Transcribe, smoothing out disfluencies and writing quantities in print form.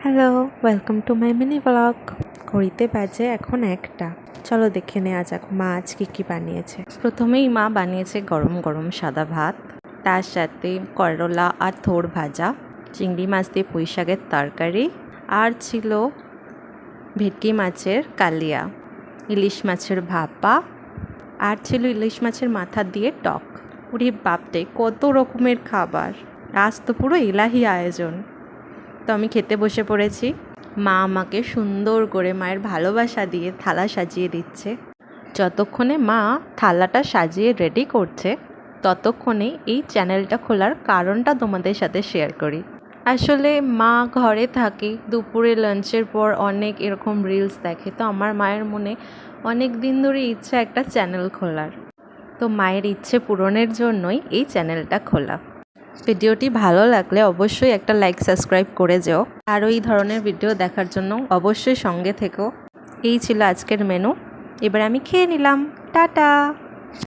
Hello, welcome to my mini blog. ঘড়িতে বাজে এখন 1টা। চলো দেখে নেওয়া যাক মা আজ কী বানিয়েছে। প্রথমেই মা বানিয়েছে গরম গরম সাদা ভাত, তার সাথে করলা আর থোড় ভাজা, চিংড়ি মাছ দিয়ে পুঁই শাকের তরকারি, আর ছিল ভেটকি মাছের কালিয়া, ইলিশ মাছের ভাপা, আর ছিল ইলিশ মাছের মাথা দিয়ে টক। ওরে বাপরে, কত রকমের খাবার! আজ তো পুরো ইলাহি আয়োজন। তো আমি খেতে বসে পড়েছি। মা আমাকে সুন্দর করে মায়ের ভালোবাসা দিয়ে থালা সাজিয়ে দিচ্ছে। যতক্ষণে মা থালাটা সাজিয়ে রেডি করছে, ততক্ষণে এই চ্যানেলটা খোলার কারণটা তোমাদের সাথে শেয়ার করি। আসলে মা ঘরে থাকে, দুপুরে লাঞ্চের পর অনেক এরকম রিলস দেখে, তো আমার মায়ের মনে অনেক দিন ধরে ইচ্ছা একটা চ্যানেল খোলার। তো মায়ের ইচ্ছে পূরণের জন্যই এই চ্যানেলটা খোলা। ভিডিওটি ভালো লাগলে অবশ্যই একটা লাইক সাবস্ক্রাইব করে যেও। আর এই ধরনের ভিডিও দেখার জন্য অবশ্যই সঙ্গে থেকো। এই ছিল আজকের মেনু। এবার আমি খেয়ে নিলাম। টাটা।